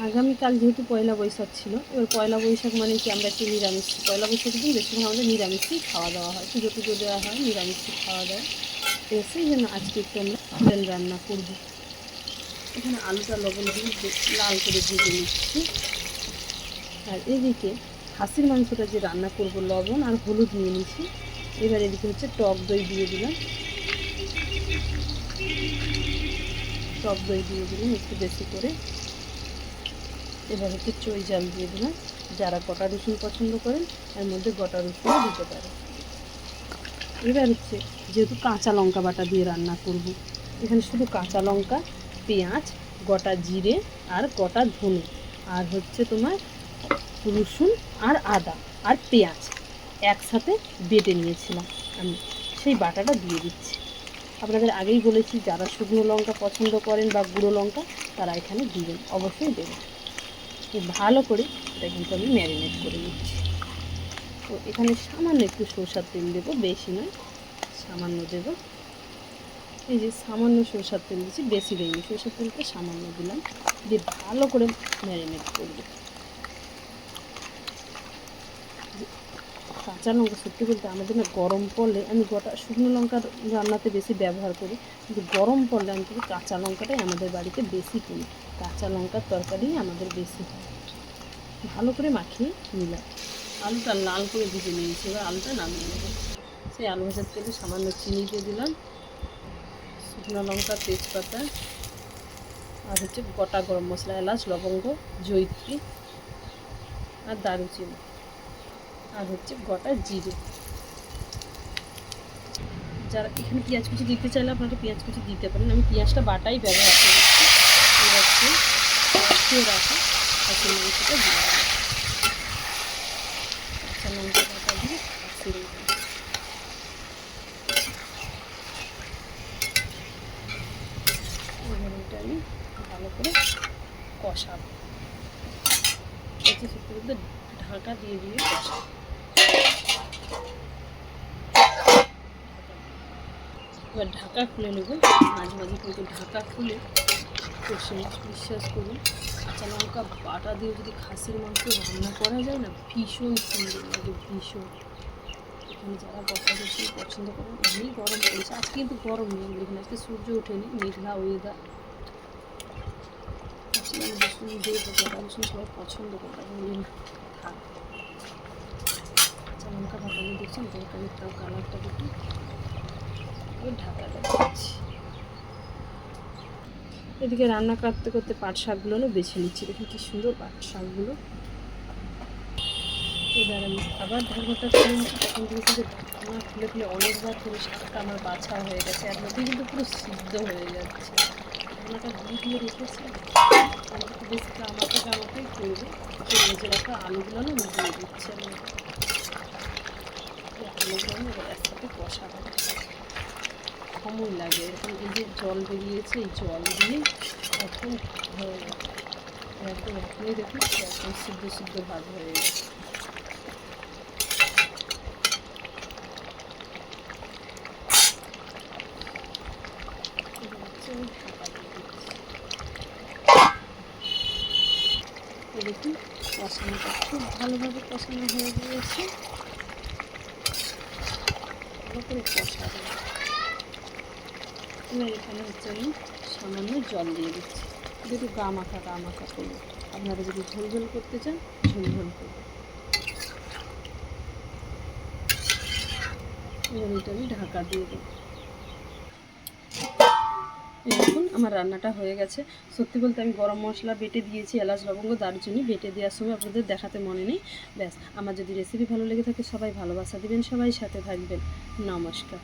আগামীকাল যেহেতু পয়লা বৈশাখ ছিল, এবার পয়লা বৈশাখ মানে কি আমরা একটু নিরামিষ, পয়লা বৈশাখের দিন বেশিরভাগ আমাদের নিরামিষই খাওয়া দাওয়া হয়, পুজো টুজো দেওয়া হয়, নিরামিষই খাওয়া দাওয়া। তো সেই জন্য আজকে একটু আমরা চিকেন রান্না করব। এখানে আলুটা লবণ দিয়ে লাল করে ভেজে নিচ্ছি। আর এদিকে খাসির মাংসটা যে রান্না করব লবণ আর হলুদ নিয়ে নিচ্ছি। এবার এদিকে হচ্ছে টক দই দিয়ে দিলাম, টক দই দিয়ে দিলাম একটু বেশি করে। এবার হচ্ছে চই জাল দিয়ে দিলাম, যারা গোটা রসুন পছন্দ করেন এর মধ্যে গোটা রসুনও দিতে পারে। এবার হচ্ছে যেহেতু কাঁচা লঙ্কা বাটা দিয়ে রান্না করব, এখানে শুধু কাঁচা লঙ্কা, পেঁয়াজ, গোটা জিরে আর গোটা ধনে আর হচ্ছে তোমার রসুন আর আদা আর পেঁয়াজ একসাথে বেটে নিয়েছিলাম আমি, সেই বাটাটা দিয়ে দিচ্ছি। আপনাদের আগেই বলেছি যারা শুকনো লঙ্কা পছন্দ করেন বা গুঁড়ো লঙ্কা তারা এখানে দিবেন, অবশ্যই দেবেন। ভালো করে এটা কিন্তু আমি ম্যারিনেট করে নিচ্ছি। তো এখানে সামান্য একটু সরষের তেল দেবো, বেশি নয়, সামান্য দেবো। এই যে সামান্য সরষের তেল দিচ্ছি, বেশি দিইনি, সরষের তেলটা সামান্য দিলাম, দিয়ে ভালো করে ম্যারিনেট করবো। কাঁচা লঙ্কা সত্যি বলতে আমাদের না গরম পড়লে, আমি গোটা শুকনো লঙ্কার রান্নাতে বেশি ব্যবহার করি, কিন্তু গরম পড়লে আমি কিন্তু কাঁচা লঙ্কাটাই আমাদের বাড়িতে বেশি করি, কাঁচা লঙ্কার তরকারি আমাদের বেশি হয়। ভালো করে মাখিয়ে নিলাম, আলুটা লাল করে ভেজে নিয়েছি। এবার আলুটা নামিয়ে নেব। সেই আলু ভাজার তেলে সামান্য চিনি দিয়ে দিলাম, শুকনো লঙ্কা, তেজপাতা আর হচ্ছে গোটা গরম মশলা, এলাচ, লবঙ্গ, জয়িত্রী আর দারুচিনি আর হচ্ছে গোটা জিরে। যারা এখানে পেঁয়াজ কুচি দিতে চাইলে আপনারা পেঁয়াজ কুচি দিতে পারেন, আমি পেঁয়াজটা বাটাই ব্যবহার করেছি। এবার কষিয়ে রাখা কাঁচা মাংসটা দিয়ে দেবো, কাঁচা লঙ্কা বাটা দিয়ে কষিয়ে দেবো। এবার এটা আমি ভালো করে কষাবো, সত্যি বলতে ঢাকা দিয়ে দিয়ে কষাবো। এবার ঢাকা খুলে নেব, মাঝে মাঝে কিন্তু ঢাকা খুলে কষে। বিশ্বাস করুন কাঁচা লঙ্কা বাটা দিয়ে যদি খাসির মাংস রান্না করা যায় না, ভীষণ সুন্দর লাগে, ভীষণ। এখানে যারা গোটা রসুন পছন্দ করেন, এমনি গরম পড়েছে, আজকে কিন্তু গরম নেই আমাদের এখানে, আজকে সূর্য ওঠেনি, মেঘলা ওয়েদার। রসুন দিয়ে গোটা রসুন সবাই পছন্দ করে, বলি না থাক। কাঁচা লঙ্কা বাটা দিয়ে দেখছেন তরকারিটাও কালারটা দেখুন। ঢাকাটা দিচ্ছি। এদিকে রান্না করতে করতে পাট শাকগুলো বেছে নিচ্ছি, দেখুন কি সুন্দর পাট শাকগুলো। এবার আমি আবার ঢাকনাটা খুলে নিচ্ছি, তখন কিন্তু ঢাকনা খুলে খুলে অনেকবার করে শাকটা আমার বাছা হয়ে গেছে, এর মধ্যে কিন্তু পুরো সিদ্ধ হয়ে যাচ্ছে। ঢাকনাটা দিয়ে রেখেছি, বেশি কামাতেই করবো। ভেজে রাখা আলুগুলো না দিয়ে দিচ্ছে, আমি আলুগুলো এবার একসাথে কষা হবে, সময় লাগে। এরকম এই যে জল বেরিয়েছে, এই জল দিয়ে এখন হয়ে গেছে একদম, এখনই দেখুন একদম সিদ্ধ সিদ্ধ ভাব হয়ে গেছে। দেখুন কষানোটা খুব ভালোভাবে কষানো হয়ে গিয়েছে, ভালো করে কষানো। এবার এখানে হচ্ছে আমি সামান্য জল দিয়ে দিচ্ছি, যেহেতু গা মাখা করবো, আপনারা যদি ঝোল ঝোল করতে চান ঝোল ঝোল করবো। এবার এটা আমি ঢাকা দিয়ে দেবো। দেখুন আমার রান্নাটা হয়ে গেছে। সত্যি বলতে আমি গরম মশলা বেটে দিয়েছি, এলাচ, লবঙ্গ, দারুচিনি বেটে দেওয়ার সময় আপনাদের দেখাতে মনে নেই। ব্যাস, আমার যদি রেসিপি ভালো লেগে থাকে সবাই ভালোবাসা দিবেন, সবাই সাথে থাকবেন। নমস্কার।